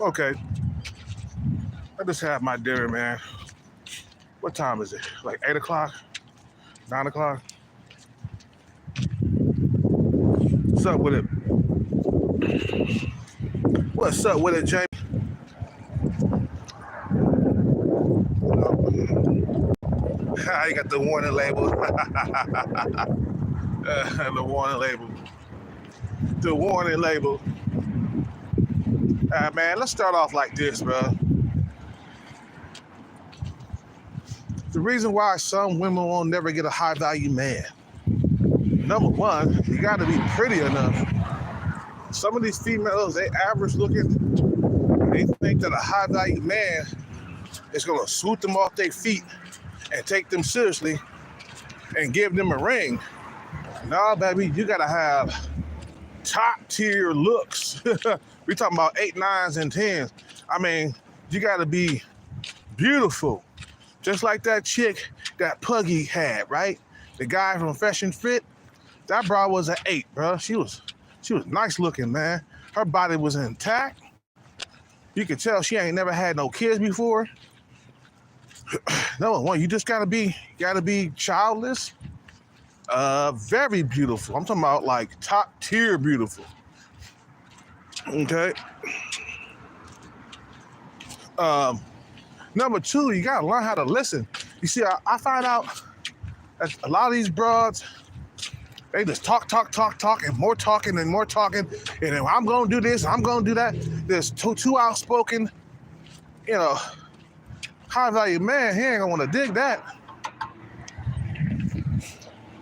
Okay, I just had my dinner, man. What time is it? Like 8 o'clock? 9 o'clock? What's up with it? What's up with it, Jamie? I got the warning label. The warning label. The warning label. Man, let's start off like this, bro. The reason why some women won't never get a high value man. Number one, you got to be pretty enough. Some of these females, they average looking. They think that a high value man is going to swoop them off their feet and take them seriously and give them a ring. Nah, baby, you got to have top tier looks. We talking about 8, 9s, and 10s. I mean, you got to be beautiful. Just like that chick that Puggy had, right? The guy from Fresh and Fit. That bra was an 8, bro. She was nice looking, man. Her body was intact. You could tell she ain't never had no kids before. Number one, you just gotta be childless. Very beautiful. I'm talking about like top tier beautiful. Okay. Number two, you gotta learn how to listen. You see, I find out that a lot of these broads, they just talk, and more talking, and then I'm gonna do this, I'm gonna do that. There's too outspoken, high value man, he ain't gonna wanna dig that.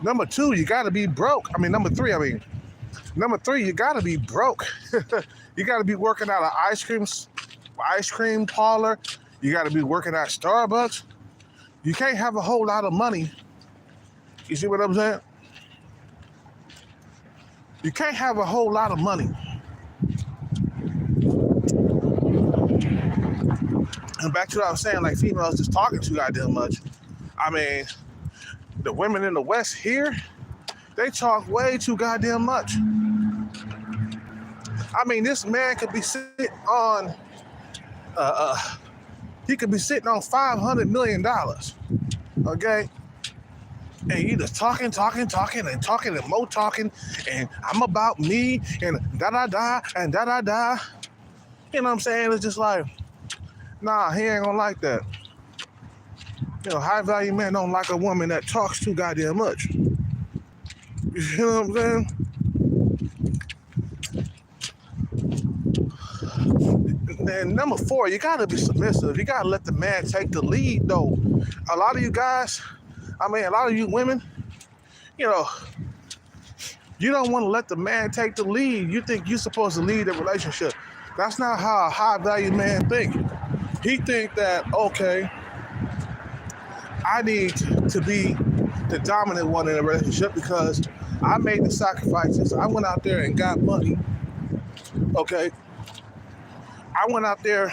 Number two, you gotta be broke. Number three, you gotta be broke. You gotta be working at an ice cream parlor. You gotta be working at Starbucks. You can't have a whole lot of money. You see what I'm saying? You can't have a whole lot of money and back to what I was saying, like females just talking too goddamn much. The women in the West here, they talk way too goddamn much. This man could be sitting on, he could be sitting on $500 million, okay? And you just talking, and more talking, and I'm about me, and da-da-da, and da-da-da. You know what I'm saying? It's just like, nah, he ain't gonna like that. High value men don't like a woman that talks too goddamn much. You know what I'm saying? And number four, you gotta be submissive. You gotta let the man take the lead, though. A lot of you guys, a lot of you women, you don't want to let the man take the lead. You think you're supposed to lead the relationship. That's not how a high value man think. He think that, okay, I need to be the dominant one in a relationship because I made the sacrifices. I went out there and got money. Okay. I went out there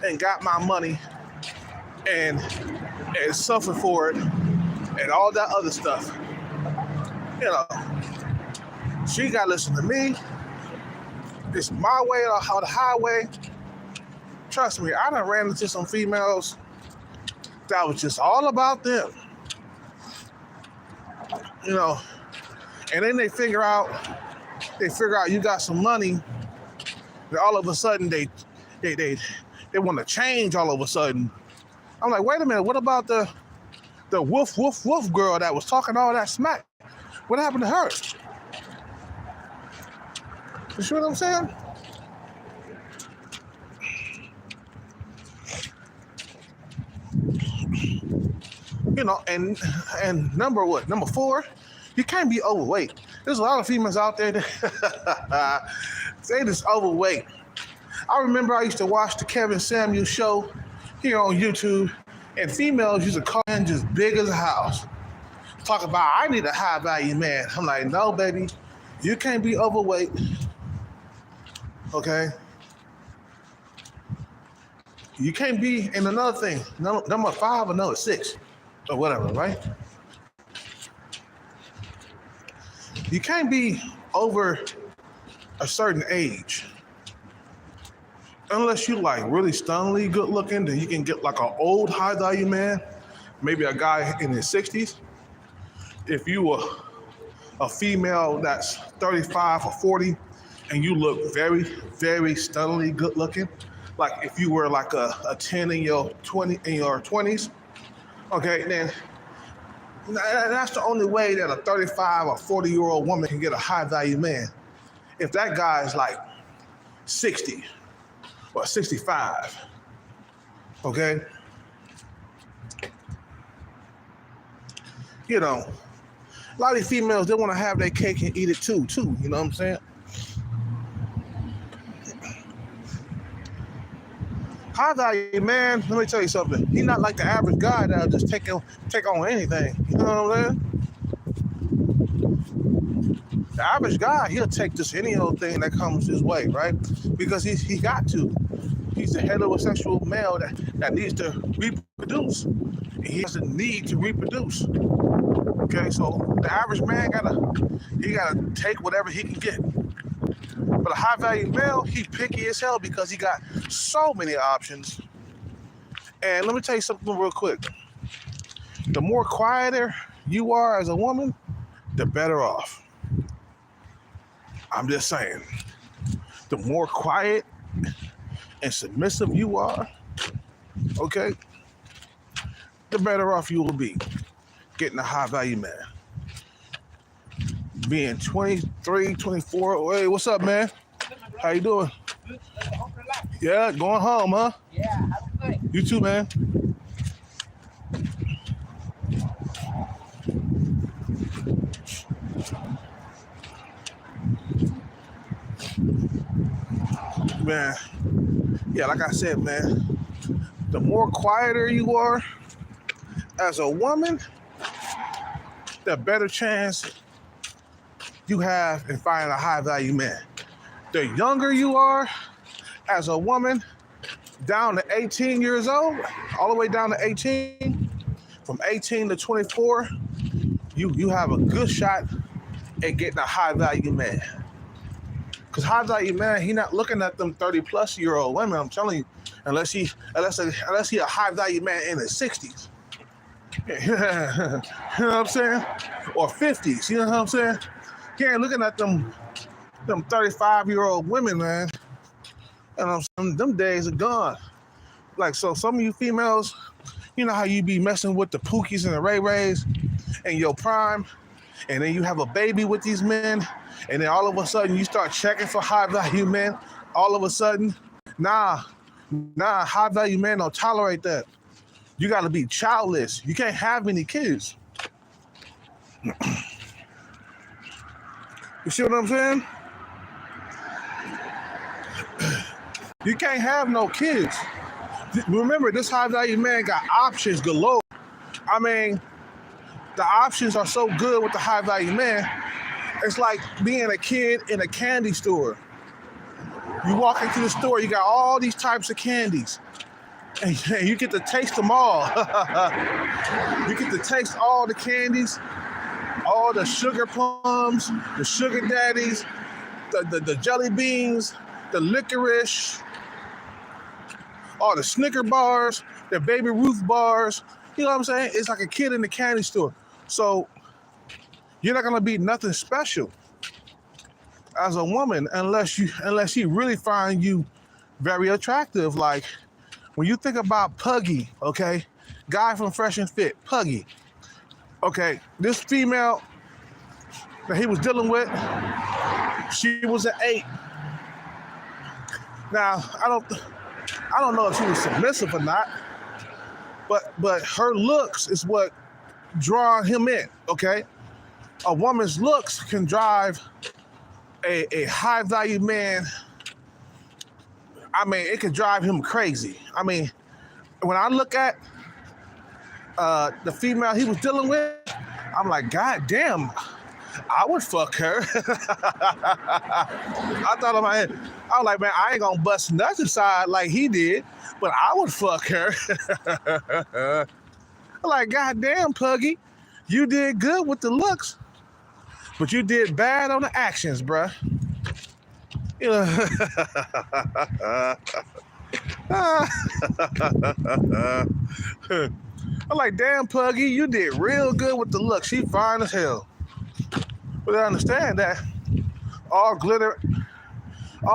and got my money and suffered for it and all that other stuff. You know, she got to listen to me. It's my way or the highway. Trust me, I done ran into some females that was just all about them. You know, and then they figure out you got some money, and all of a sudden they want to change all of a sudden. I'm like, wait a minute, what about the woof woof woof girl that was talking all that smack? What happened to her? You see what I'm saying? You know, and number 4, you can't be overweight. There's a lot of females out there that say this overweight. I remember I used to watch the Kevin Samuels show here on YouTube, and females used to call in just big as a house. Talk about, I need a high value man. I'm like, no, baby, you can't be overweight. Okay? You can't be, and another thing, number 5 or number 6 or whatever, right? You can't be over a certain age. Unless you like really stunningly good looking, then you can get like an old high value man, maybe a guy in his 60s. If you were a female that's 35 or 40 and you look very, very stunningly good looking, like if you were like a 10 in your 20s, okay, then that's the only way that a 35 or 40-year-old woman can get a high value man. If that guy is like 60 or 65, okay? You know, a lot of these females, they want to have their cake and eat it too, you know what I'm saying? High value man, let me tell you something. He's not like the average guy that'll just take on anything. You know what I'm saying? The average guy, he'll take just any old thing that comes his way, right? Because he got to. He's a heterosexual male that needs to reproduce. He has a need to reproduce. Okay, so the average man gotta take whatever he can get. But a high value male, he picky as hell because he got so many options. And let me tell you something real quick. The more quieter you are as a woman, the better off. I'm just saying. The more quiet and submissive you are, okay, the better off you will be getting a high value man. Being 23, 24, hey, what's up, man? How you doing? Yeah, going home, huh? Yeah, have a good. You too, man. Man, yeah, like I said, man, the more quieter you are as a woman, the better chance you have in finding a high value man. The younger you are as a woman, down to 18 years old, all the way down to 18, from 18 to 24, you have a good shot at getting a high value man. Because high value man, he not looking at them 30-plus-year-old women, I'm telling you, unless he a high value man in his 60s. You know what I'm saying? Or 50s, you know what I'm saying? He ain't looking at them 35-year-old women, man. And them days are gone. Like, so some of you females, you know how you be messing with the Pookies and the Ray Rays in your prime, and then you have a baby with these men, and then all of a sudden you start checking for high value men. All of a sudden, nah, high value men don't tolerate that. You gotta be childless. You can't have any kids. You see what I'm saying? You can't have no kids. Remember, this high value man got options galore. I mean, the options are so good with the high value man. It's like being a kid in a candy store. You walk into the store, you got all these types of candies. and you get to taste them all. You get to taste all the candies, all the sugar plums, the sugar daddies, the jelly beans, the licorice, all the Snicker bars, the Baby Ruth bars. You know what I'm saying? It's like a kid in the candy store. So you're not gonna be nothing special as a woman unless he really find you very attractive. Like when you think about Puggy, okay, guy from Fresh and Fit, Puggy. Okay, this female that he was dealing with, she was an 8. Now I don't know if she was submissive or not, but her looks is what draw him in. Okay, a woman's looks can drive a high value man. I mean, it could drive him crazy. I mean, when I look at the female he was dealing with, I'm like, God damn, I would fuck her. I thought in my head, I was like, man, I ain't gonna bust nothing aside like he did, but I would fuck her. I'm like, God damn, Puggy, you did good with the looks, but you did bad on the actions, bruh. You know. I'm like, damn, Puggy, you did real good with the look. She fine as hell. But I understand that all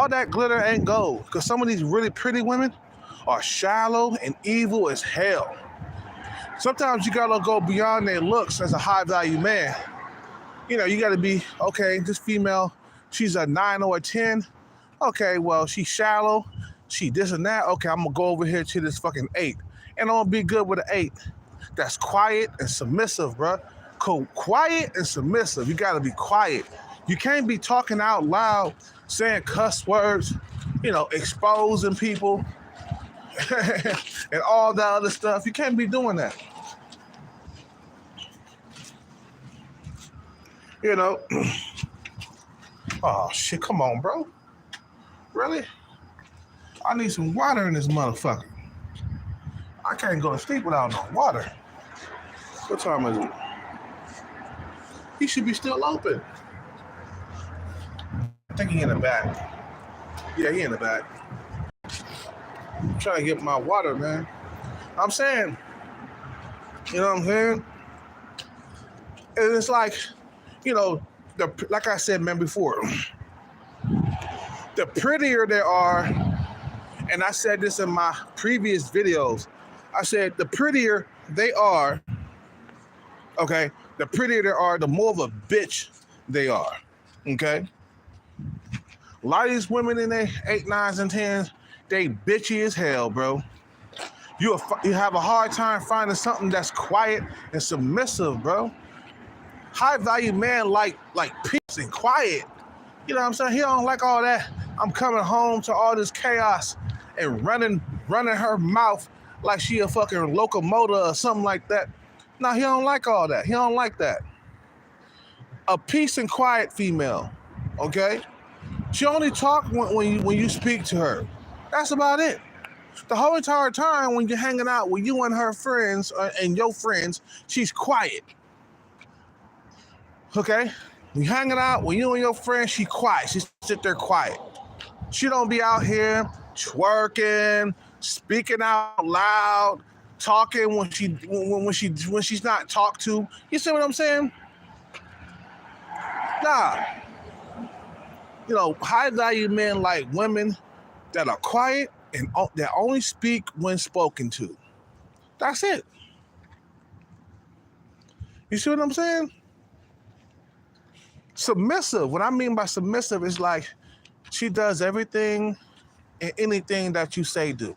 that glitter ain't gold. Because some of these really pretty women are shallow and evil as hell. Sometimes you gotta go beyond their looks as a high value man. You know, you gotta be, okay, this female, she's a 9 or a 10. Okay, well, she's shallow. She this and that. Okay, I'm gonna go over here to this fucking 8. And I'm gonna be good with an 8. That's quiet and submissive, bruh. Quiet and submissive. You gotta be quiet. You can't be talking out loud, saying cuss words, you know, exposing people and all that other stuff. You can't be doing that. You know. Oh shit, come on, bro. Really? I need some water in this motherfucker. I can't go to sleep without no water. What time is it? He should be still open. I think he in the back. Yeah, he in the back. I'm trying to get my water, man. I'm saying, you know what I'm saying? And it's like, you know, like I said, man, before, the prettier they are, and I said this in my previous videos, I said the prettier they are, okay, the prettier they are, the more of a bitch they are, okay? A lot of these women in their 8, 9s, and 10s, they bitchy as hell, bro. You have a hard time finding something that's quiet and submissive, bro. High value man like peace and quiet. You know what I'm saying? He don't like all that. I'm coming home to all this chaos and running her mouth like she a fucking locomotive or something like that. No, he don't like all that. He don't like that. A peace and quiet female, okay? She only talk when you speak to her. That's about it. The whole entire time when you're hanging out with you and her friends and your friends, she's quiet. Okay? You hanging out with you and your friends, she quiet. She sit there quiet. She don't be out here twerking, speaking out loud, talking when she's not talked to. You see what I'm saying? Nah. You know, high value men like women that are quiet and that only speak when spoken to. That's it. You see what I'm saying? Submissive. What I mean by submissive is like she does everything and anything that you say do.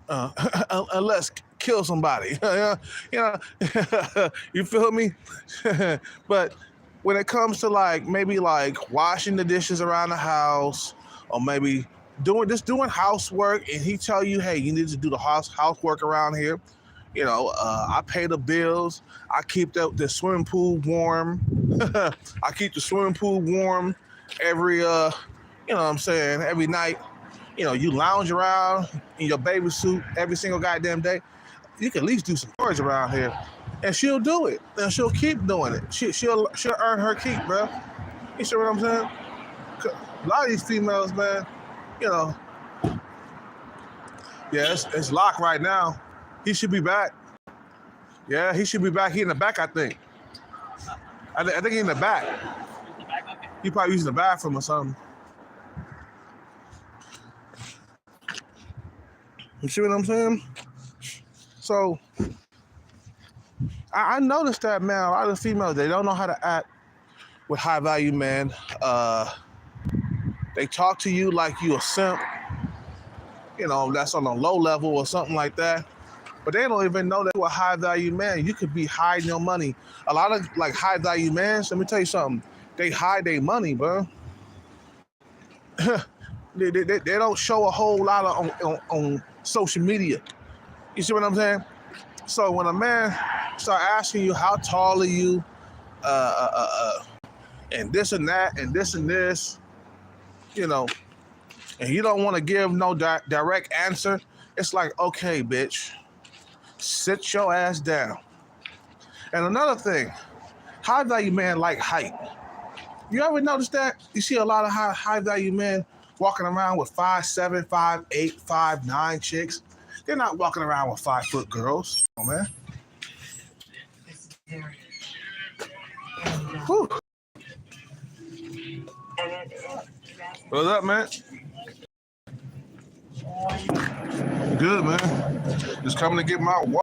Unless kill somebody. You know, you feel me? But when it comes to like maybe like washing the dishes around the house, or maybe doing housework, and he tell you, hey, you need to do the housework around here. You know, I pay the bills. I keep the swimming pool warm. I keep the swimming pool warm every, you know what I'm saying, every night. You lounge around in your baby suit every single goddamn day. You can at least do some chores around here, and she'll do it, and she'll keep doing it. She'll earn her keep, bro. You see what I'm saying? A lot of these females, man, yeah, it's locked right now. He should be back. Yeah, he should be back. He in the back, I think. I think he in the back. He probably using the bathroom or something. You see what I'm saying? So, I noticed that, man, a lot of females, they don't know how to act with high value men. They talk to you like you a simp. That's on a low level or something like that. But they don't even know that you're a high value man. You could be hiding your money. A lot of like high value men, let me tell you something. They hide their money, bro. they don't show a whole lot on social media. You see what I'm saying? So when a man start asking you how tall are you, and this and that, and this and this, and you don't want to give no direct answer, it's like, okay, bitch, sit your ass down. And another thing, high value men like height. You ever notice that? You see a lot of high value men walking around with 5'7", 5'8", 5'9" chicks. They're not walking around with 5-foot girls. Oh, man. Whew. What's up, man? Good, man. Just coming to get my water.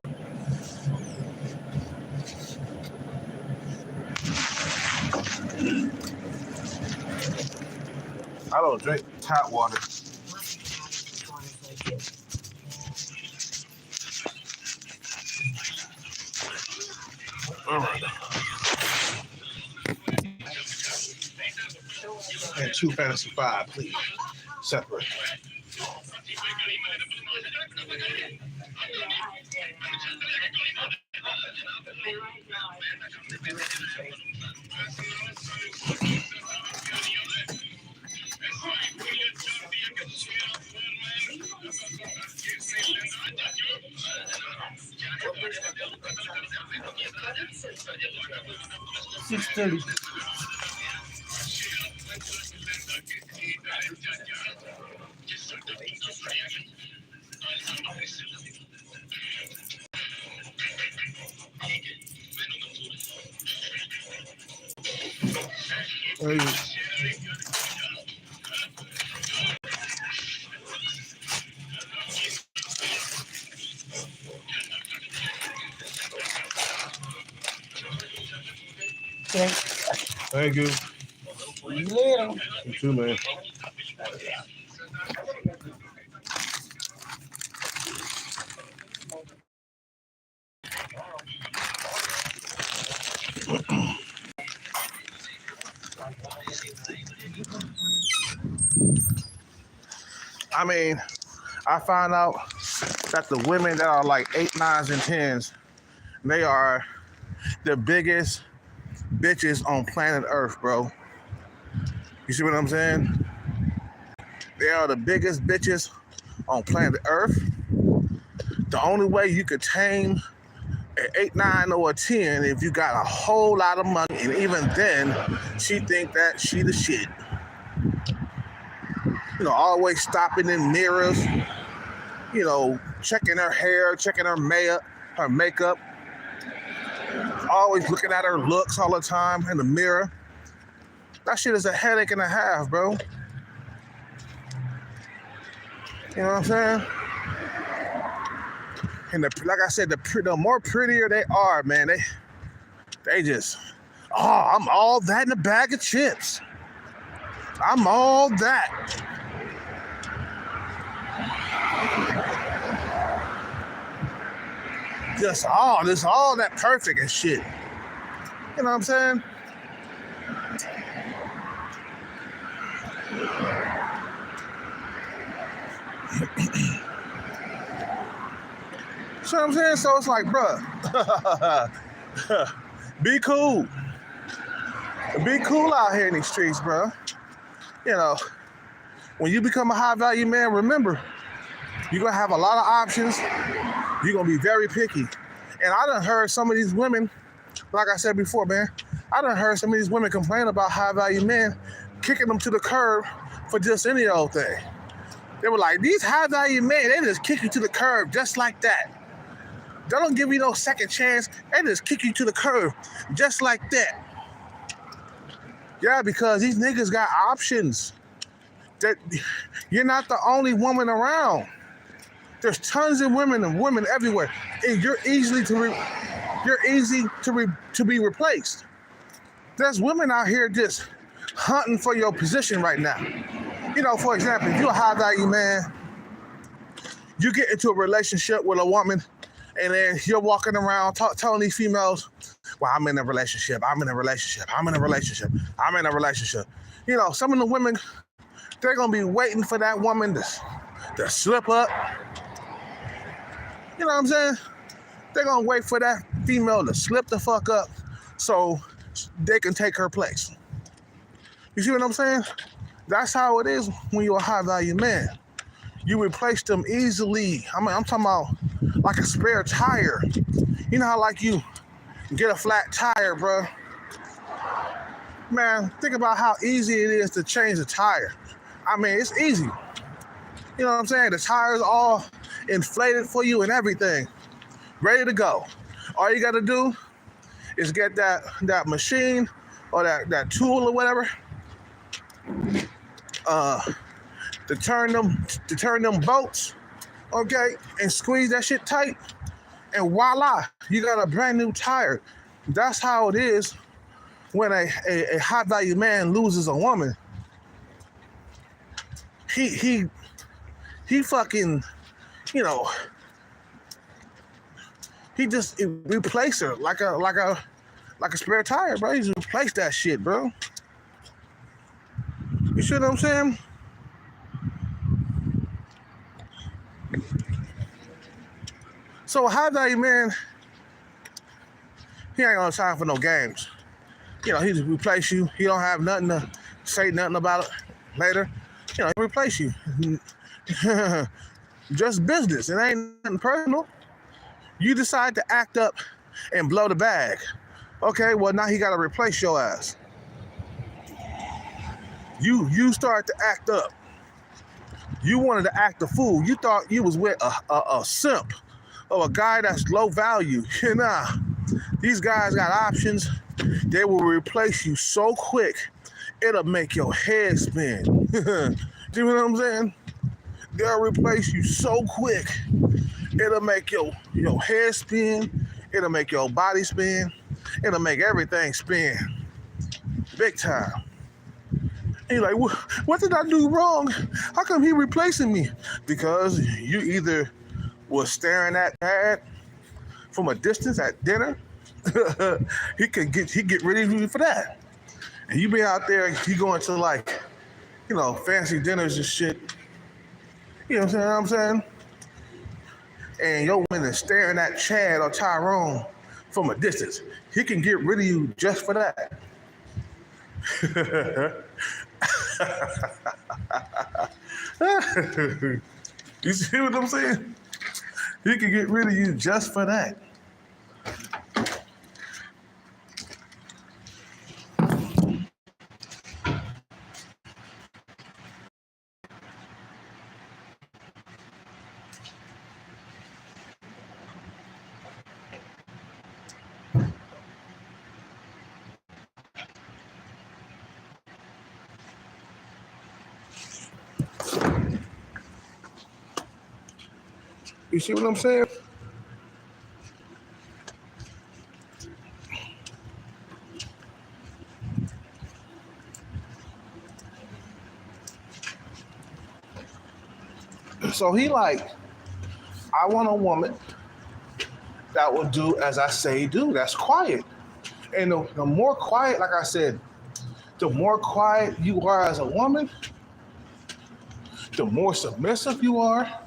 I don't drink tap water. All right. And 2 Fantasy 5, please. Separate. $6.30. Thank you. See you later. You too, man. I mean, I found out that the women that are like 8, 9s, and 10s, they are the biggest bitches on planet Earth, bro. You see what I'm saying? They are the biggest bitches on planet Earth. The only way you could tame an 8, 9, or a 10 if you got a whole lot of money, and even then, she think that she the shit. Always stopping in mirrors, checking her hair, checking her makeup, always looking at her looks all the time in the mirror. That shit is a headache and a half, bro. You know what I'm saying? And like I said, the more prettier they are, man, they just, I'm all that in a bag of chips. I'm all that. Just all that perfect and shit. You know what I'm saying? So I'm saying, so it's like, bruh, be cool. Be cool out here in these streets, bro. When you become a high value man, remember, you're gonna have a lot of options. You're gonna be very picky. And I done heard some of these women, like I said before, man, I done heard some of these women complain about high value men kicking them to the curb for just any old thing. They were like, these high value men, they just kick you to the curb just like that. They don't give you no second chance. They just kick you to the curb just like that. Yeah, because these niggas got options. That you're not the only woman around. There's tons of women everywhere, and you're easy to be replaced. There's women out here just hunting for your position right now. You know, for example, if you're a high value man, you get into a relationship with a woman, and then you're walking around telling these females, well, I'm in a relationship. You know, some of the women, they're going to be waiting for that woman to slip up. You know what I'm saying? They're going to wait for that female to slip the fuck up so they can take her place. You see what I'm saying? That's how it is when you're a high value man. You replace them easily. I'm talking about like a spare tire. You know how like you get a flat tire, bro? Man, think about how easy it is to change a tire. I mean, it's easy. You know what I'm saying? The tire's all inflated for you and everything. Ready to go. All you got to do is get that machine or that tool or whatever to turn them bolts, okay, and squeeze that shit tight, and voila, you got a brand new tire. That's how it is when a high value man loses a woman. He fucking, you know, he just replaced her like a spare tire, bro. He just replaced that shit, bro. You see what I'm saying? So a high value man, he ain't got time for no games. You know, he just replace you. He don't have nothing to say nothing about it later. You know, he replace you. Just business. It ain't nothing personal. You decide to act up and blow the bag. Okay, well now he got to replace your ass. You start to act up. You wanted to act a fool. You thought you was with a simp or a guy that's low value. Nah, these guys got options. They will replace you so quick, it'll make your head spin. Do you know what I'm saying? They'll replace you so quick, it'll make your head spin, it'll make your body spin, it'll make everything spin. Big time. And you're like, what did I do wrong? How come he replacing me? Because you either was staring at dad from a distance at dinner. he get rid of you for that. And you be out there, you going to like, fancy dinners and shit. You know what I'm saying? And your woman is staring at Chad or Tyrone from a distance. He can get rid of you just for that. You see what I'm saying? He can get rid of you just for that. You see what I'm saying? So he like, I want a woman that will do as I say do. That's quiet. And the more quiet, like I said, the more quiet you are as a woman, the more submissive you are,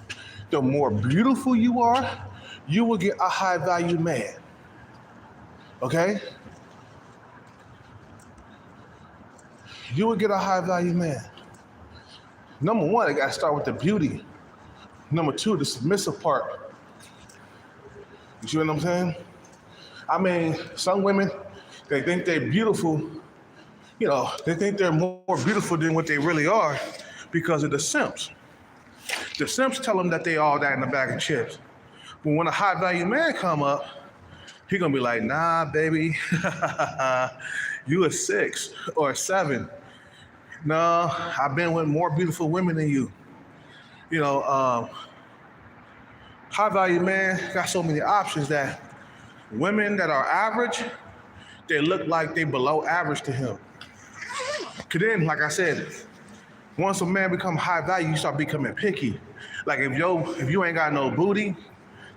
the more beautiful you are, you will get a high value man. Okay? You will get a high value man. Number one, it got to start with the beauty. Number two, the submissive part. You see what I'm saying? I mean, some women, they think they're beautiful, they think they're more beautiful than what they really are because of the simps. The simps tell them that they all that in a bag of chips. But when a high value man come up, he gonna be like, nah, baby, you a 6 or a 7. No, I've been with more beautiful women than you. High value man got so many options that women that are average, they look like they below average to him. Cause then, like I said, once a man become high value, you start becoming picky. Like if you ain't got no booty,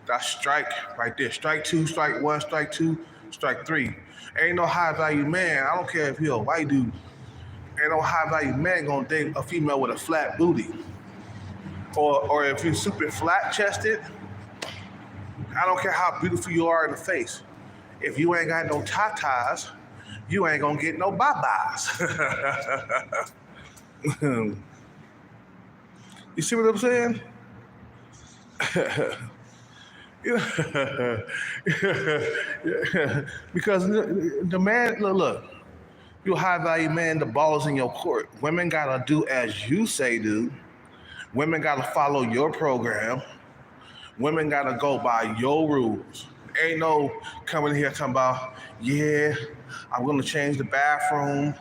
that's strike right there. Strike 2, strike 1, strike 2, strike 3. Ain't no high value man. I don't care if you're a white dude. Ain't no high value man gonna date a female with a flat booty. Or if you're super flat chested, I don't care how beautiful you are in the face. If you ain't got no tatas, you ain't gonna get no bye-byes. You see what I'm saying? Because the man, look, you a high value man, the ball is in your court. Women gotta do as you say do. Women gotta follow your program. Women gotta go by your rules. Ain't no coming here talking about, yeah, I'm gonna change the bathroom.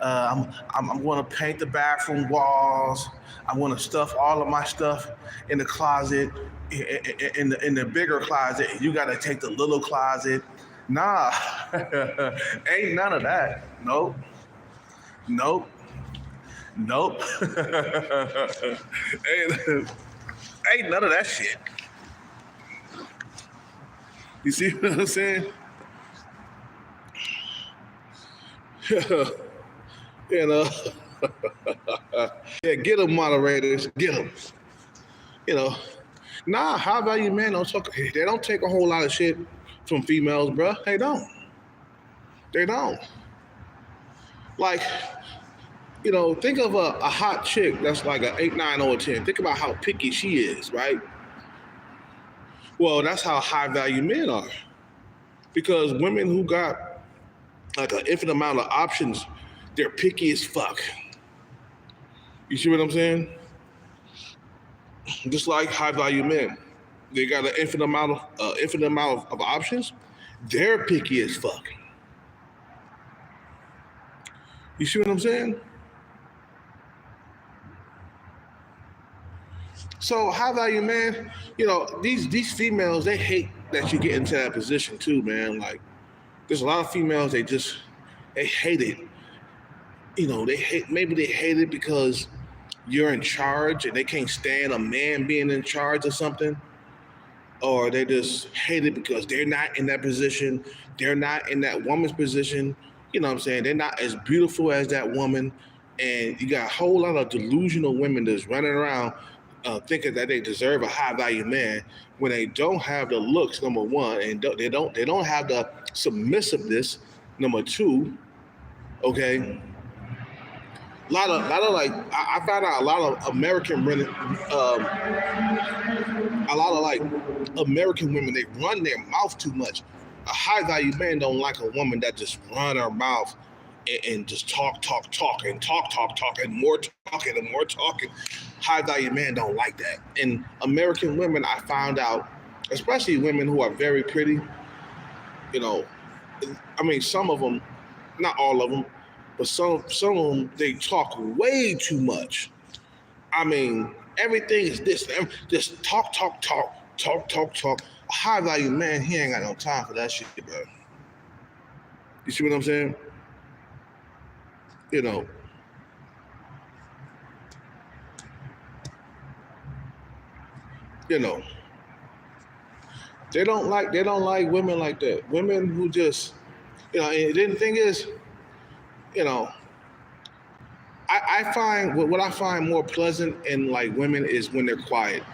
I'm gonna paint the bathroom walls. I'm gonna stuff all of my stuff in the closet, in the bigger closet. You gotta take the little closet. Nah, ain't none of that. Nope. ain't none of that shit. You see what I'm saying? Yeah, get them, moderators, get them. High value men don't talk. They don't take a whole lot of shit from females, bro. They don't. Like, think of a hot chick that's like an 8, 9, or a 10. Think about how picky she is, right? Well, that's how high value men are. Because women who got like an infinite amount of options, they're picky as fuck. You see what I'm saying? Just like high value men, they got an infinite amount of options. They're picky as fuck. You see what I'm saying? So high value man, these females, they hate that you get into that position too, man. Like, there's a lot of females, they hate it. Maybe they hate it because you're in charge and they can't stand a man being in charge of something. Or they just hate it because they're not in that position. They're not in that woman's position. You know what I'm saying? They're not as beautiful as that woman. And you got a whole lot of delusional women that's running around thinking that they deserve a high value man when they don't have the looks, number one, and they don't have the submissiveness, number two. Okay. A lot of like, I found out a lot of American women, American women, they run their mouth too much. A high value man don't like a woman that just run her mouth and just talk and more talking and more talking. High value men don't like that. And American women, I found out, especially women who are very pretty, some of them, not all of them, but some of them, they talk way too much. Everything is this. Just talk. A high value man, he ain't got no time for that shit, bro. You see what I'm saying? They don't like women like that. Women who just, and then the thing is, I find what I find more pleasant in like women is when they're quiet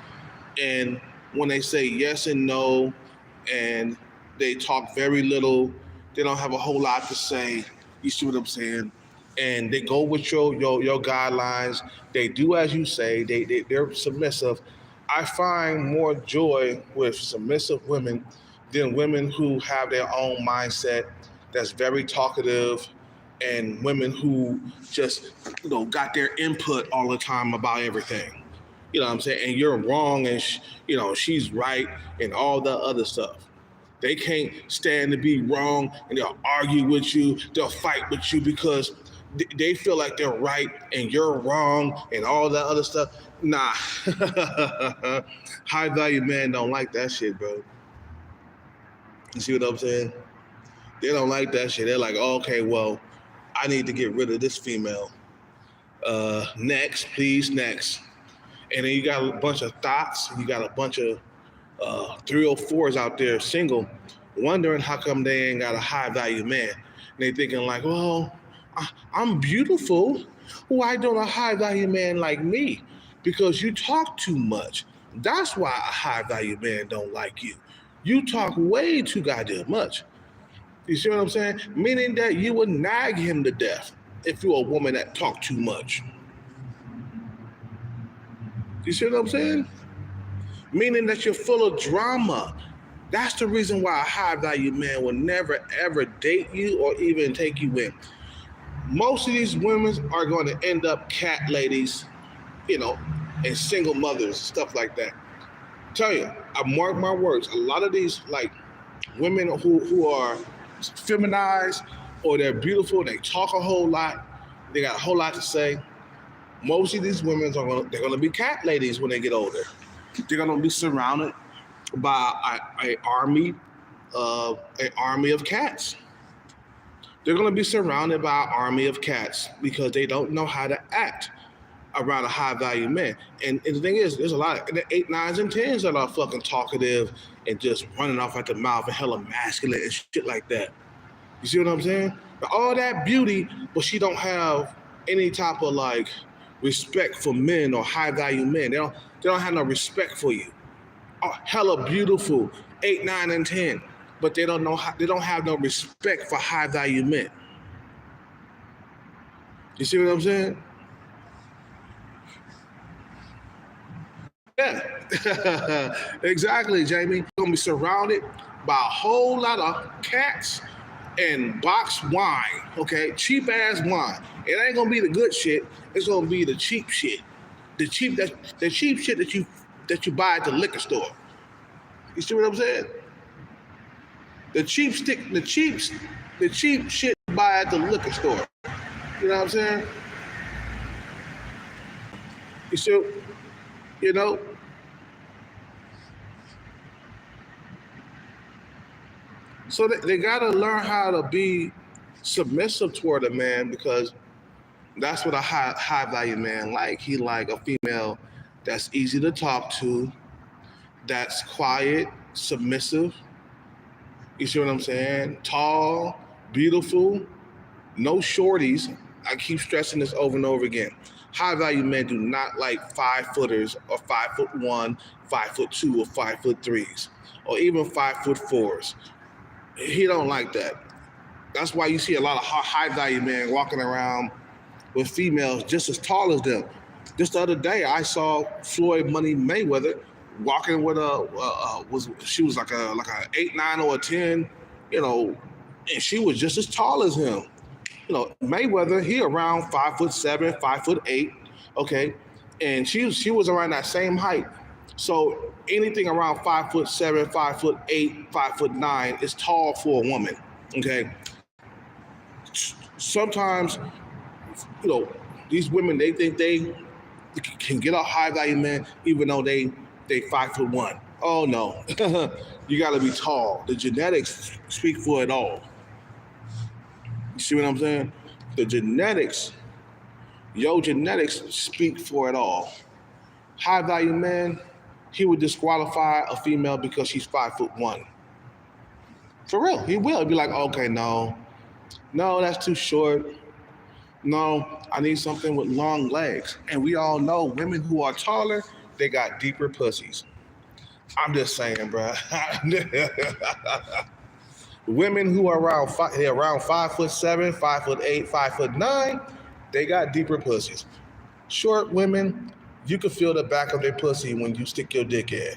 and when they say yes and no and they talk very little. They don't have a whole lot to say. You see what I'm saying? and they go with your guidelines. They do as you say. They're submissive. I find more joy with submissive women than women who have their own mindset that's very talkative, and women who just got their input all the time about everything. You know what I'm saying? And you're wrong, and she's right, and all the other stuff. They can't stand to be wrong, and they'll argue with you. They'll fight with you because they feel like they're right and you're wrong, and all that other stuff. Nah, high value men don't like that shit, bro. You see what I'm saying? They don't like that shit. They're like, oh, okay, well, I need to get rid of this female. Next, please, next. And then you got a bunch of thoughts. You got a bunch of 304s out there single, wondering how come they ain't got a high value man. And they thinking like, well, I'm beautiful. Why don't a high value man like me? Because you talk too much. That's why a high value man don't like you. You talk way too goddamn much. You see what I'm saying? Meaning that you would nag him to death if you're a woman that talk too much. You see what I'm saying? Meaning that you're full of drama. That's the reason why a high value man will never ever date you or even take you in. Most of these women are going to end up cat ladies, and single mothers, stuff like that. Tell you, I mark my words, a lot of these women who are feminized, or they're beautiful, they talk a whole lot, they got a whole lot to say. Most of these women they're gonna be cat ladies when they get older. They're gonna be surrounded by an army of cats. They're gonna be surrounded by an army of cats because they don't know how to act around a high value man. And the thing is, there's a lot of the 8, 9s, and 10s that are fucking talkative and just running off at the mouth and hella masculine and shit like that. You see what I'm saying? But all that beauty, but she don't have any type of respect for men or high value men. They don't have no respect for you. Oh, hella beautiful, 8, 9, and 10, but they don't have no respect for high value men. You see what I'm saying? Yeah, exactly, Jamie. You're gonna be surrounded by a whole lot of cats and boxed wine, okay? Cheap ass wine. It ain't gonna be the good shit. It's gonna be the cheap shit. The cheap shit that you buy at the liquor store. You see what I'm saying? The cheap shit you buy at the liquor store. You know what I'm saying? You see, So they gotta learn how to be submissive toward a man, because that's what a high value man like. He like a female that's easy to talk to, that's quiet, submissive. You see what I'm saying? Tall, beautiful, no shorties. I keep stressing this over and over again. High value men do not like 5-footers or 5'1", 5'2", or 5'3", or even 5'4". He don't like that. That's why you see a lot of high value men walking around with females just as tall as them. Just the other day, I saw Floyd Money Mayweather walking with she was like a 8, 9, or a 10, and she was just as tall as him. Mayweather, he around 5'7", 5'8", okay, and she was around that same height. So anything around 5'7", 5'8", 5'9" is tall for a woman, okay. Sometimes, these women, they think they can get a high value man even though they 5'1". Oh no, you got to be tall. The genetics speak for it all. You see what I'm saying? Your genetics speak for it all. High value man, he would disqualify a female because she's 5'1". For real, he will. He'd be like, okay, no, that's too short. No, I need something with long legs. And we all know women who are taller, they got deeper pussies. I'm just saying, bro. Women who are they're around 5'7", 5'8", 5'9", they got deeper pussies. Short women, you can feel the back of their pussy when you stick your dick in.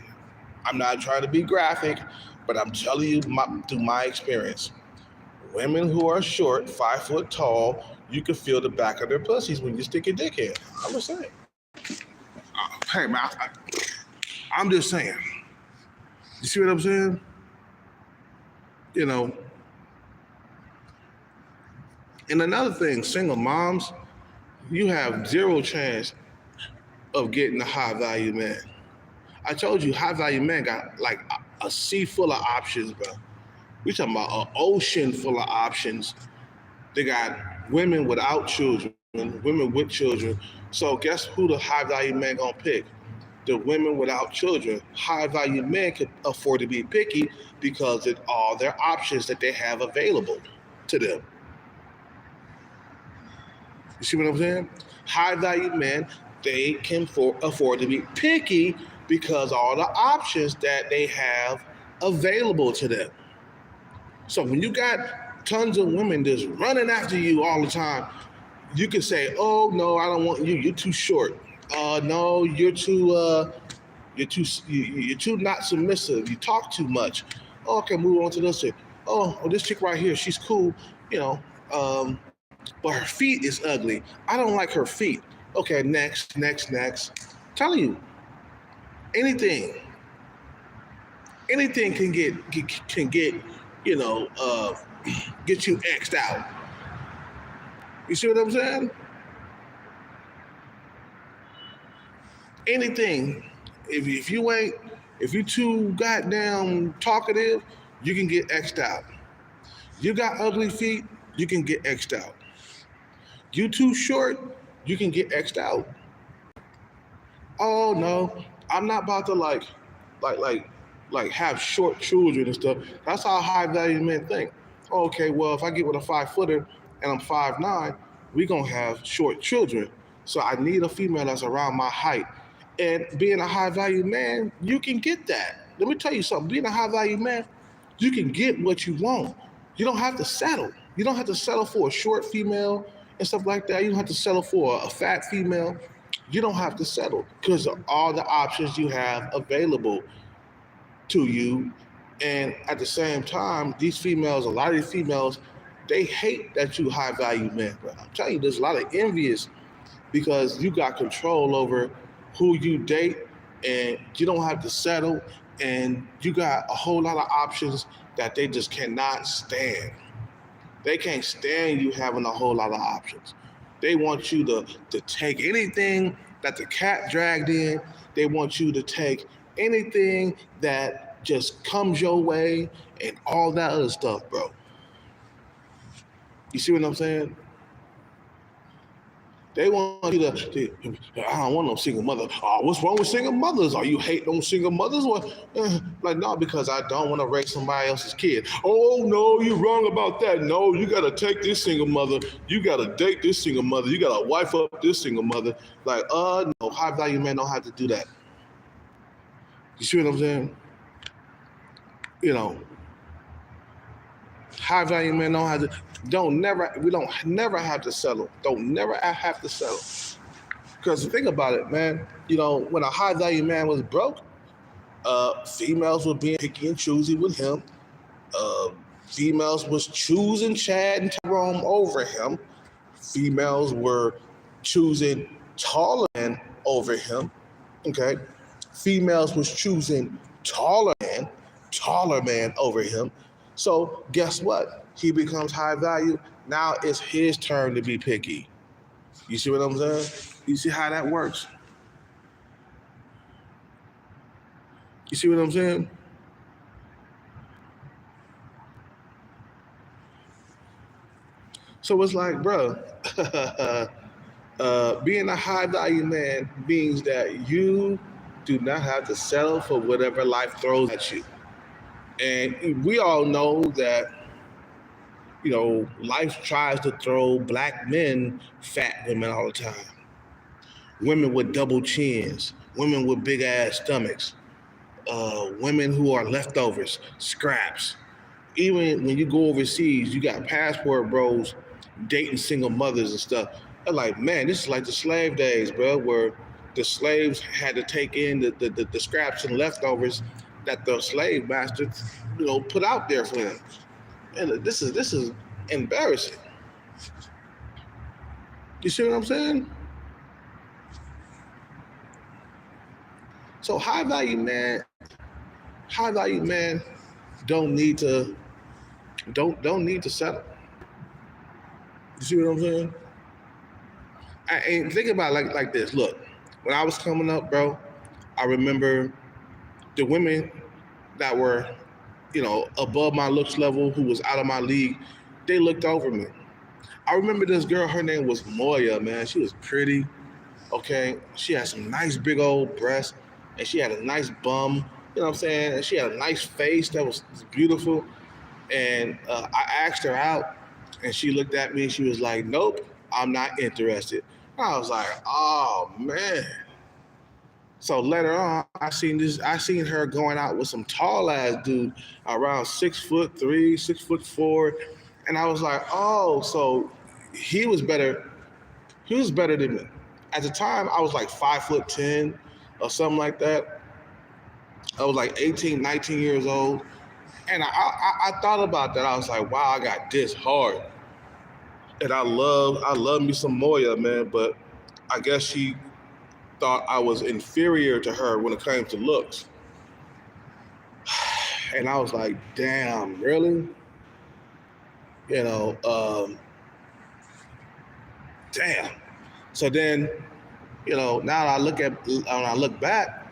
I'm not trying to be graphic, but I'm telling you through my experience. Women who are short, 5 foot tall, you can feel the back of their pussies when you stick your dick in. I'm just saying. Hey man, I'm just saying. You see what I'm saying? You know. And another thing, single moms, you have zero chance of getting a high value man. I told you, high value men got like a sea full of options, bro. We talking about an ocean full of options. They got women without children, women with children. So guess who the high value man gonna pick? The women without children. High value men can afford to be picky because of all their options that they have available to them. You see what I'm saying? High value men, they can afford to be picky because all the options that they have available to them. So when you got tons of women just running after you all the time, you can say, "Oh no, I don't want you. You're too short. No, you're too not submissive. You talk too much. Oh, okay, move on to this chick. Oh, this chick right here, she's cool. You know, but her feet is ugly. I don't like her feet. Okay, next. Telling you, anything can get you know get you xed out. You see what I'm saying? Anything. If you too goddamn talkative, you can get xed out. You got ugly feet, you can get xed out. You too short, you can get xed out. Oh no, I'm not about to like have short children and stuff. That's how high value men think. Okay, well if I get with a 5 footer and I'm 5'9", we gonna have short children. So I need a female that's around my height. And being a high value man, you can get that. Let me tell you something. Being a high value man, you can get what you want. You don't have to settle. You don't have to settle for a short female and stuff like that. You don't have to settle for a fat female. You don't have to settle because of all the options you have available to you. And at the same time, a lot of these females, they hate that you high value men. But I'm telling you, there's a lot of envious because you got control over who you date and you don't have to settle and you got a whole lot of options that they just cannot stand. They can't stand you having a whole lot of options. They want you to take anything that the cat dragged in. They want you to take anything that just comes your way and all that other stuff, bro. You see what I'm saying? They want you I don't want no single mother. Oh, what's wrong with single mothers? Are you hating on single mothers? What? Like, no, because I don't want to raise somebody else's kid. Oh, no, you're wrong about that. No, you got to take this single mother. You got to date this single mother. You got to wife up this single mother. Like, no, high value men don't have to do that. You see what I'm saying? You know, high value men don't have to. We don't never have to settle. Don't never have to settle. Because think about it, man. You know, when a high value man was broke, females were being picky and choosy with him. Females was choosing Chad and Tyrone over him. Females were choosing taller men over him. Okay. Females was choosing taller man over him. So guess what? He becomes high value. Now it's his turn to be picky. You see what I'm saying? You see how that works? You see what I'm saying? So it's like, bro, being a high value man means that you do not have to settle for whatever life throws at you. And we all know that, you know, life tries to throw black men fat women all the time. Women with double chins, women with big ass stomachs, women who are leftovers, scraps, Even when you go overseas, you got passport bros dating single mothers and stuff. They're like, man, this is like the slave days, bro, where the slaves had to take in the scraps and leftovers that the slave masters, put out there for them. And this is embarrassing. You see what I'm saying? So high value man don't need to don't need to settle. You see what I'm saying? And think about it like this. Look, when I was coming up, bro, I remember the women that were, above my looks level, who was out of my league, they looked over me. I remember this girl, her name was Moya, man. She was pretty, okay? She had some nice big old breasts, and she had a nice bum, you know what I'm saying? And she had a nice face that was beautiful. And I asked her out, and she looked at me, and she was like, nope, I'm not interested. I was like, oh, man. So later on, I seen her going out with some tall ass dude around 6'3", 6'4", and I was like, oh, so he was better. He was better than me. At the time, I was like 5'10" or something like that. I was like 18, 19 years old, and I thought about that. I was like, wow, I got this hard, and I love me some Moya, man, but I guess she thought I was inferior to her when it came to looks. And I was like, damn, really? You know, damn. So then, now when I look back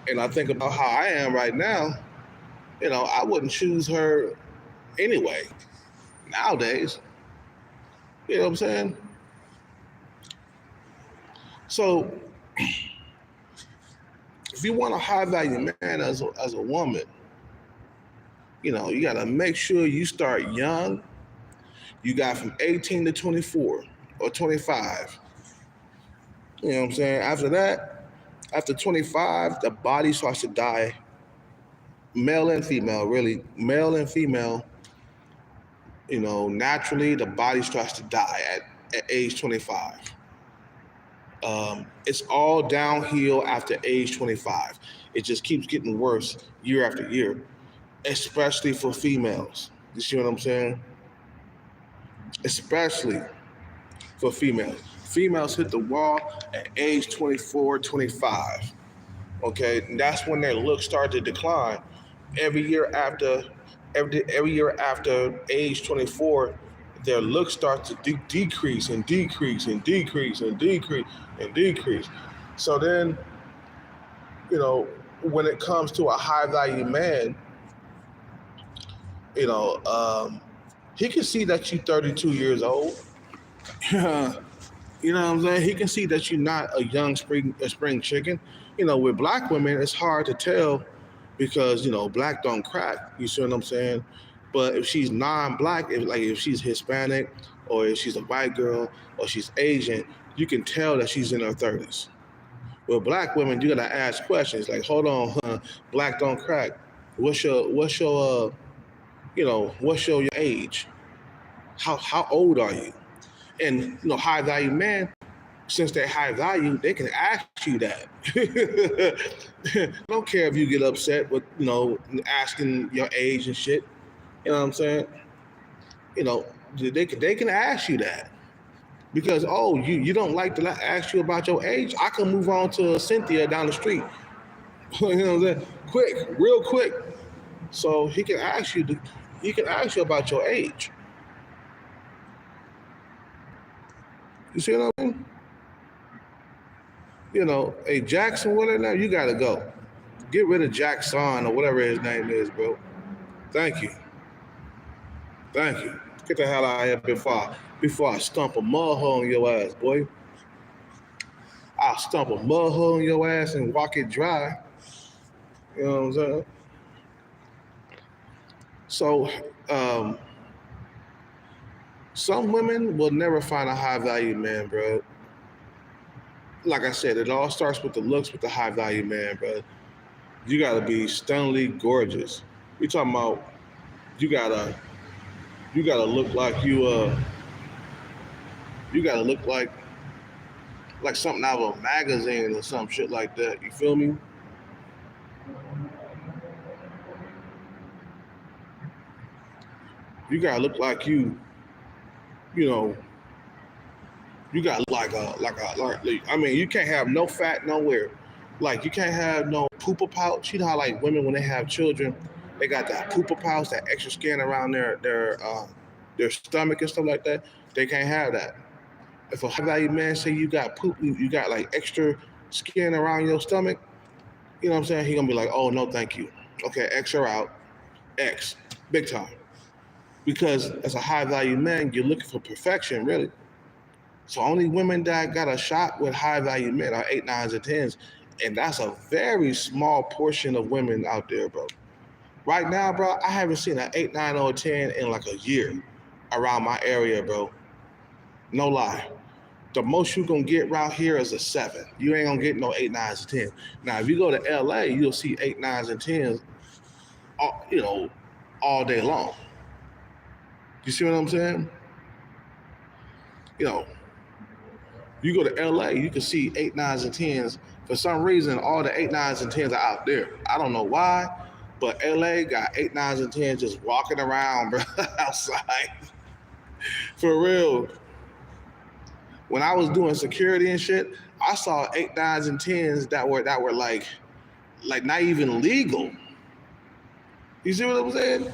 and I think about how I am right now, I wouldn't choose her anyway, nowadays. You know what I'm saying? So if you want a high value man as a woman, you got to make sure you start young. You got from 18 to 24 or 25. You know what I'm saying? After that, after 25, the body starts to die. Male and female, really. Male and female, naturally the body starts to die at age 25. It's all downhill after age 25. It just keeps getting worse year after year, especially for females. You see what I'm saying? Especially for females. Females hit the wall at age 24, 25. Okay, and that's when their looks start to decline. Every year after, every year after age 24, their looks start to decrease and decrease and decrease and decrease and decrease. So then, when it comes to a high value man, you know, um, he can see that you're 32 years old. You know what I'm saying? He can see that you're not a young spring chicken. With black women, it's hard to tell because black don't crack. You see what I'm saying? But if she's non-black, if she's Hispanic, or if she's a white girl, or she's Asian, you can tell that she's in her 30s. With black women, you gotta ask questions like, "Hold on, huh? Black don't crack. What's your age? How old are you?" And high value men, since they're high value, they can ask you that. I don't care if you get upset with asking your age and shit. You know what I'm saying? You know they can ask you that because you don't like to ask you about your age. I can move on to Cynthia down the street. You know what I'm saying? Quick, real quick. So he can ask you about your age. You see what I mean? Hey Jackson, whatever, you gotta go. Get rid of Jackson or whatever his name is, bro. Thank you. Thank you. Get the hell out of here before I stump a mud hole in your ass, boy. I'll stump a mud hole in your ass and walk it dry. You know what I'm saying? So, some women will never find a high value man, bro. Like I said, it all starts with the looks with the high value man, bro. You gotta be stunningly gorgeous. We talking about you gotta you gotta look like you gotta look like something out of a magazine or some shit like that. You feel me? You gotta look like you know, you got like I mean, you can't have no fat nowhere. Like you can't have no pooper pouch. You know how like women when they have children, they got that pooper pouch, that extra skin around their stomach and stuff like that. They can't have that. If a high value man say you got poop, you got like extra skin around your stomach, you know what I'm saying? He gonna be like, oh no, thank you. Okay, X her out, X, big time. Because as a high value man, you're looking for perfection, really. So only women that got a shot with high value men are eight, nines, and tens, and that's a very small portion of women out there, bro. Right now, bro, I haven't seen an eight, nine, or 10 in like a year around my area, bro. No lie. The most you gonna get around here is a seven. You ain't gonna get no eight, nines, and 10. Now, if you go to LA, you'll see eight, nines, and tens, all day long. You see what I'm saying? You know, you go to LA, you can see eight, nines, and tens. For some reason, all the eight, nines, and tens are out there. I don't know why, but LA got eight, nines, and tens just walking around, bro, outside. For real. When I was doing security and shit, I saw eight, nines, and tens that were like not even legal. You see what I'm saying?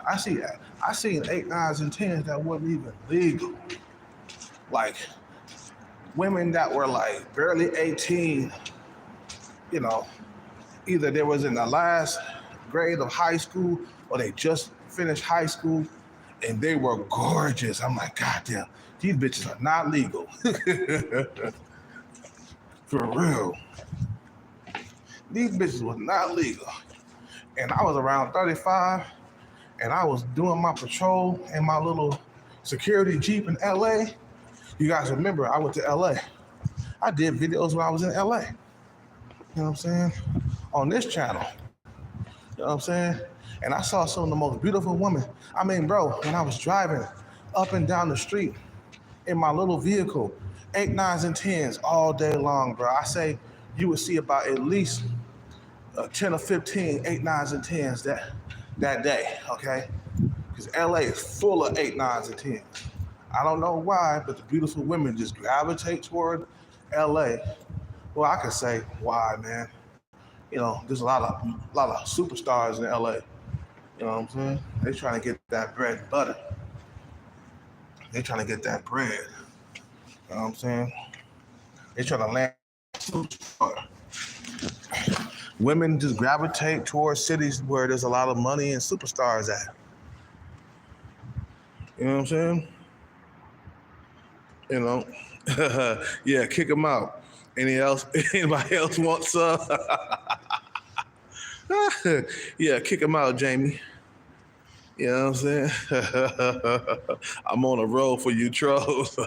I seen eight, nines, and tens that wasn't even legal. Like women that were like barely 18, you know, either they was in the last grade of high school or they just finished high school and they were gorgeous. I'm like, God damn, these bitches are not legal. For real. These bitches was not legal. And I was around 35 and I was doing my patrol in my little security Jeep in LA. You guys remember I went to LA. I did videos when I was in LA. You know what I'm saying? On this channel. You know what I'm saying? And I saw some of the most beautiful women. I mean, bro, when I was driving up and down the street in my little vehicle, eight, nines, and tens all day long, bro. I say you would see about at least 10 or 15 eight, nines, and tens that day, okay? Because LA is full of eight, nines, and tens. I don't know why, but the beautiful women just gravitate toward LA. Well, I could say why, man. You know, there's a lot of superstars in LA. You know what I'm saying? They trying to get that bread and butter. They trying to get that bread. You know what I'm saying? They trying to land a superstar. Women just gravitate towards cities where there's a lot of money and superstars at. You know what I'm saying? You know, yeah, kick them out. Anybody else want some? Yeah, kick them out, Jamie. You know what I'm saying? I'm on a roll for you trolls.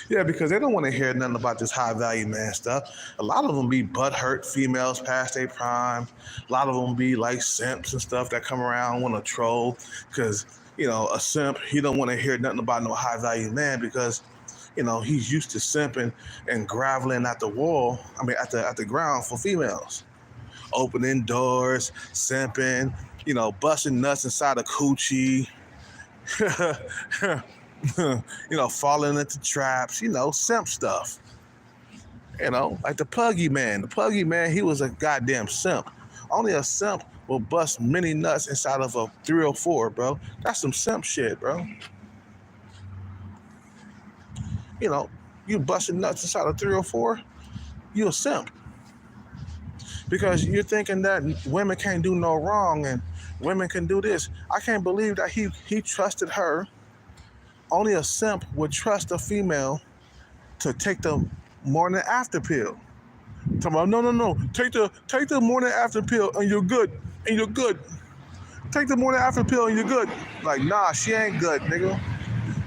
Yeah, because they don't want to hear nothing about this high value man stuff. A lot of them be butthurt females past their prime. A lot of them be like simps and stuff that come around want to troll because, you know, a simp, he don't want to hear nothing about no high value man because, you know, he's used to simping and graveling at the wall, at the ground for females. Opening doors, simping, you know, busting nuts inside a coochie. You know, falling into traps, you know, simp stuff. You know, like the Pluggy Man. The Pluggy Man, he was a goddamn simp. Only a simp will bust many nuts inside of a 304, bro. That's some simp shit, bro. You know, you busting nuts inside a 304, you a simp. Because you're thinking that women can't do no wrong and women can do this. I can't believe that he trusted her. Only a simp would trust a female to take the morning after pill. Talking about, no. Take the morning after pill and you're good. Take the morning after pill and you're good. Like, nah, she ain't good, nigga.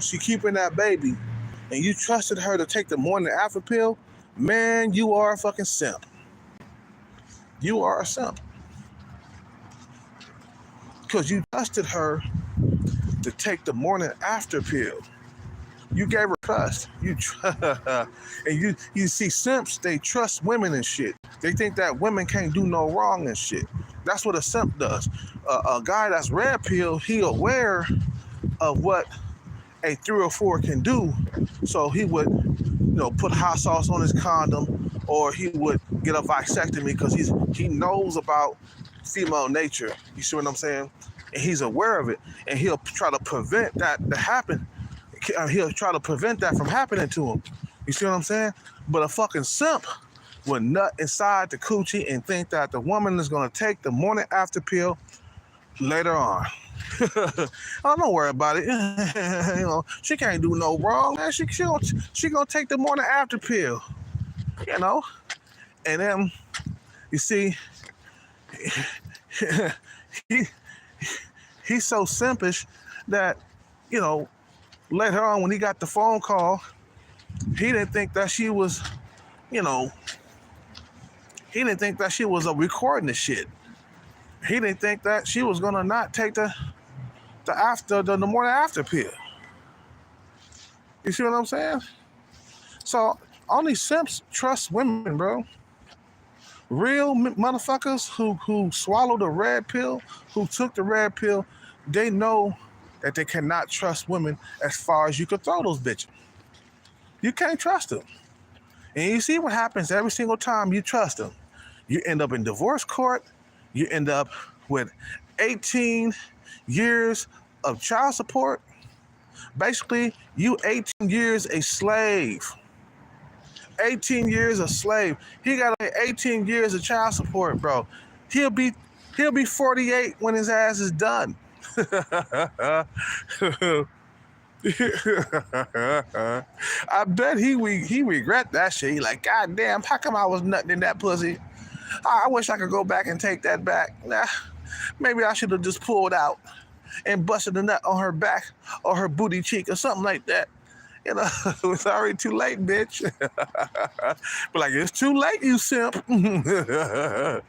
she keeping that baby, and you trusted her to take the morning after pill, man, you are a fucking simp. You are a simp. Because you trusted her to take the morning after pill. You gave her trust. And you see simps, they trust women and shit. They think that women can't do no wrong and shit. That's what a simp does. A guy that's red pill, he aware of what a 3 or 4 can do. So he would, put hot sauce on his condom, or he would get a vasectomy because he knows about female nature. You see what I'm saying? And he's aware of it, and he'll try to prevent that to happen. He'll try to prevent that from happening to him. You see what I'm saying? But a fucking simp would nut inside the coochie and think that the woman is going to take the morning after pill later on. Oh, don't worry about it. She can't do no wrong. Man. She gonna take the morning after pill. And then you see, he's so simpish that later on when he got the phone call, he didn't think that she was, he didn't think that she was recording the shit. He didn't think that she was gonna not take the morning after pill. You see what I'm saying? So only simps trust women, bro. Real motherfuckers who swallowed the red pill, who took the red pill, they know that they cannot trust women as far as you can throw those bitches. You can't trust them. And you see what happens every single time you trust them. You end up in divorce court. You end up with 18 years of child support. Basically, you 18 years a slave. 18 years a slave. He got 18 years of child support, bro. He'll be 48 when his ass is done. I bet he regret that shit. He like, God damn, how come I was nutting in that pussy? I wish I could go back and take that back. Nah, maybe I should have just pulled out and busted the nut on her back or her booty cheek or something like that. It's already too late, bitch. But like, it's too late, you simp. You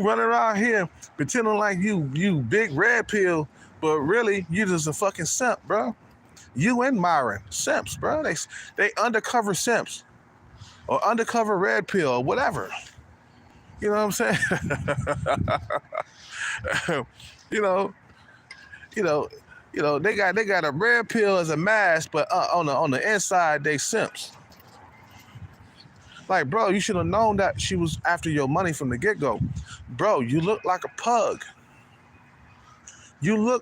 running around here pretending like you big red pill, but really you just a fucking simp, bro. You and Myron, simps, bro. They undercover simps or undercover red pill or whatever. You know what I'm saying? They got a red pill as a mask, but on the inside they simps. Like, bro, you should have known that she was after your money from the get-go. Bro, you look like a pug. You're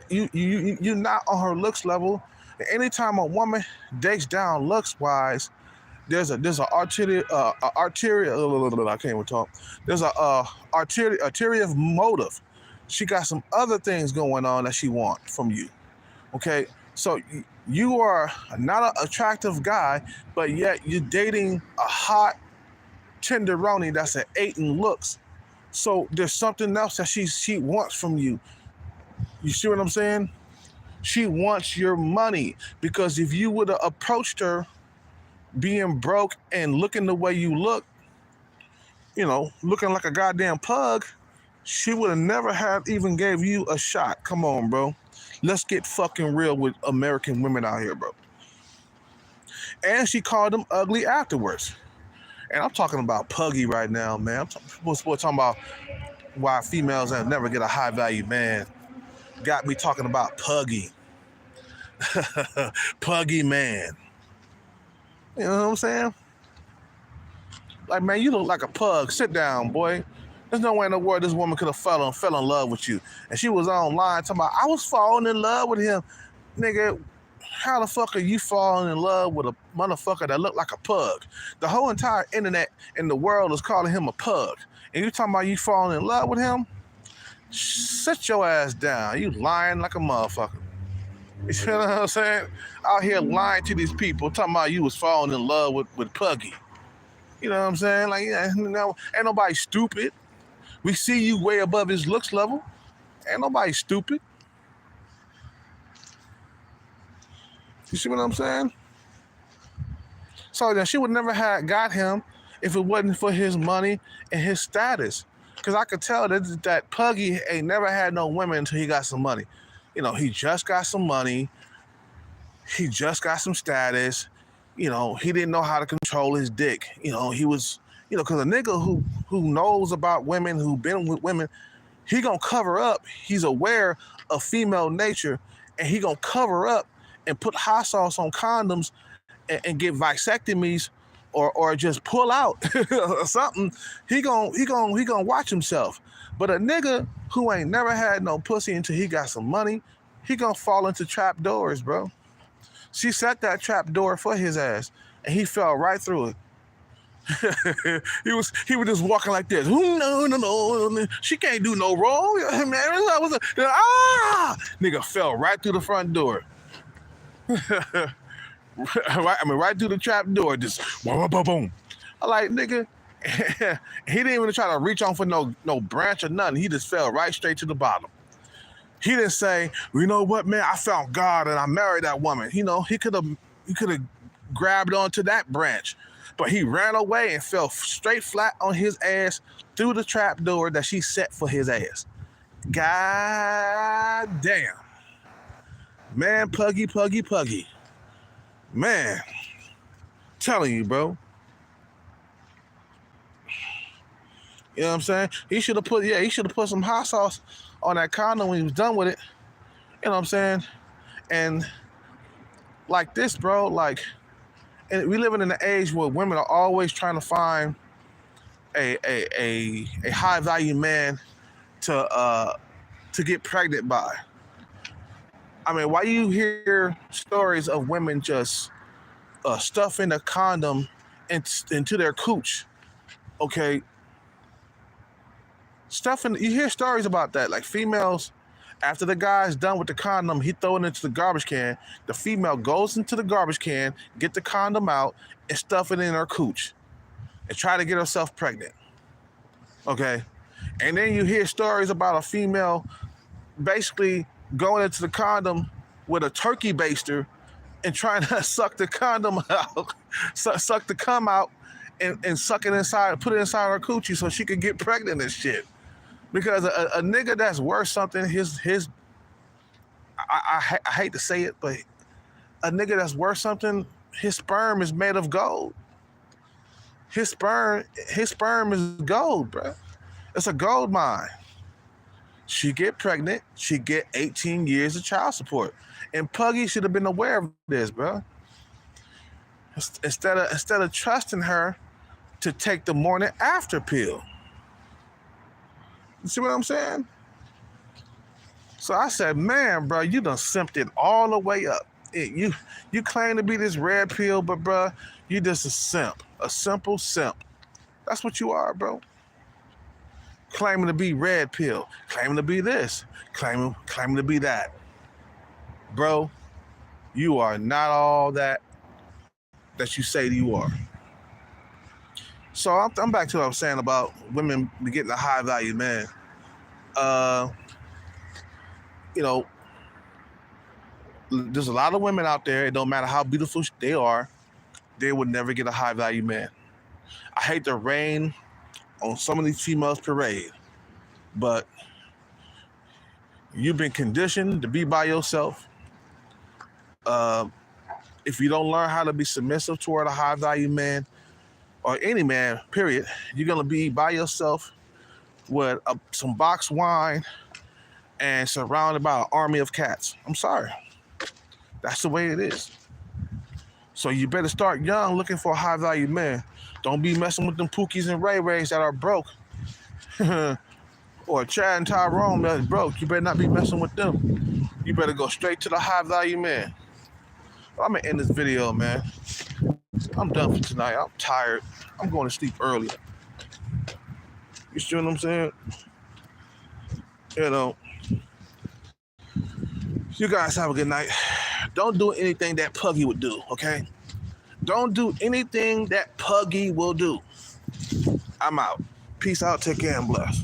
not on her looks level. Anytime a woman dates down looks wise, there's a arterial I can't even talk. There's a arterial motive. She got some other things going on that she wants from you. Okay, so you are not an attractive guy, but yet you're dating a hot tenderoni that's an 8 in looks. So there's something else that she wants from you. You see what I'm saying? She wants your money, because if you would have approached her being broke and looking the way you look, looking like a goddamn pug, she would have never even gave you a shot. Come on, bro. Let's get fucking real with American women out here, bro. And she called them ugly afterwards. And I'm talking about puggy right now, man. We're talking about why females that never get a high-value man. Got me talking about puggy. Puggy man. You know what I'm saying? Like, man, you look like a pug. Sit down, boy. There's no way in the world this woman could have fell in love with you. And she was online talking about, I was falling in love with him. Nigga, how the fuck are you falling in love with a motherfucker that looked like a pug? The whole entire internet in the world is calling him a pug. And you talking about you falling in love with him? Sit your ass down. You lying like a motherfucker. You know what I'm saying? Out here lying to these people, talking about you was falling in love with Puggy. You know what I'm saying? Like, ain't nobody stupid. We see you way above his looks level. Ain't nobody stupid. You see what I'm saying? So then she would never have got him if it wasn't for his money and his status. Because I could tell that Puggy ain't never had no women until he got some money. You know, he just got some money. He just got some status. You know, he didn't know how to control his dick. You know, he was, you know, because a nigga who knows about women, who been with women, he gonna cover up. He's aware of female nature, and he gonna cover up and put hot sauce on condoms and get vasectomies or just pull out or something. He gonna watch himself. But a nigga who ain't never had no pussy until he got some money, he gonna fall into trap doors, bro. She set that trap door for his ass, and he fell right through it. he was just walking like this. No. She can't do no wrong. Man, nigga fell right through the front door. right through the trap door. Just boom, boom, boom. I like, nigga. He didn't even try to reach on for no branch or nothing. He just fell right straight to the bottom. He didn't say, you know what, man, I found God and I married that woman. You know, he could have grabbed onto that branch. But he ran away and fell straight flat on his ass through the trap door that she set for his ass. God damn. Man, Puggy. Man, telling you, bro. You know what I'm saying? He should have put some hot sauce on that condom when he was done with it. You know what I'm saying? And like this, bro, like, and we living in an age where women are always trying to find a high value man to get pregnant by. I mean, why you hear stories of women just stuffing a condom into their cooch? Okay. You hear stories about that, like females, after the guy's done with the condom, he throw it into the garbage can. The female goes into the garbage can, get the condom out, and stuff it in her cooch, and try to get herself pregnant. Okay, and then you hear stories about a female basically going into the condom with a turkey baster and trying to suck the condom out, suck the cum out, and suck it inside, put it inside her coochie so she could get pregnant and shit. Because a nigga that's worth something, I hate to say it, but a nigga that's worth something, his sperm is made of gold. His sperm is gold, bro. It's a gold mine. She get pregnant, she get 18 years of child support. And Puggy should have been aware of this, bro. Instead of trusting her to take the morning after pill. You see what I'm saying? So I said, man, bro, you done simped it all the way up. You claim to be this red pill, but bro, you just a simp, a simple simp. That's what you are, bro. Claiming to be red pill, claiming to be this, claiming to be that. Bro, you are not all that you say you are. So I'm back to what I was saying about women getting a high value man. You know, there's a lot of women out there, it don't matter how beautiful they are, they would never get a high value man. I hate to rain on some of these females' parade, but you've been conditioned to be by yourself. If you don't learn how to be submissive toward a high value man, or any man, period, you're going to be by yourself with some boxed wine and surrounded by an army of cats. I'm sorry. That's the way it is. So you better start young looking for a high-value man. Don't be messing with them Pookies and Ray Rays that are broke. Or Chad and Tyrone that's broke. You better not be messing with them. You better go straight to the high-value man. I'm going to end this video, man. I'm done for tonight. I'm tired. I'm going to sleep early. You see what I'm saying? You know, you guys have a good night. Don't do anything that Puggy would do, okay? Don't do anything that Puggy will do. I'm out. Peace out. Take care and bless.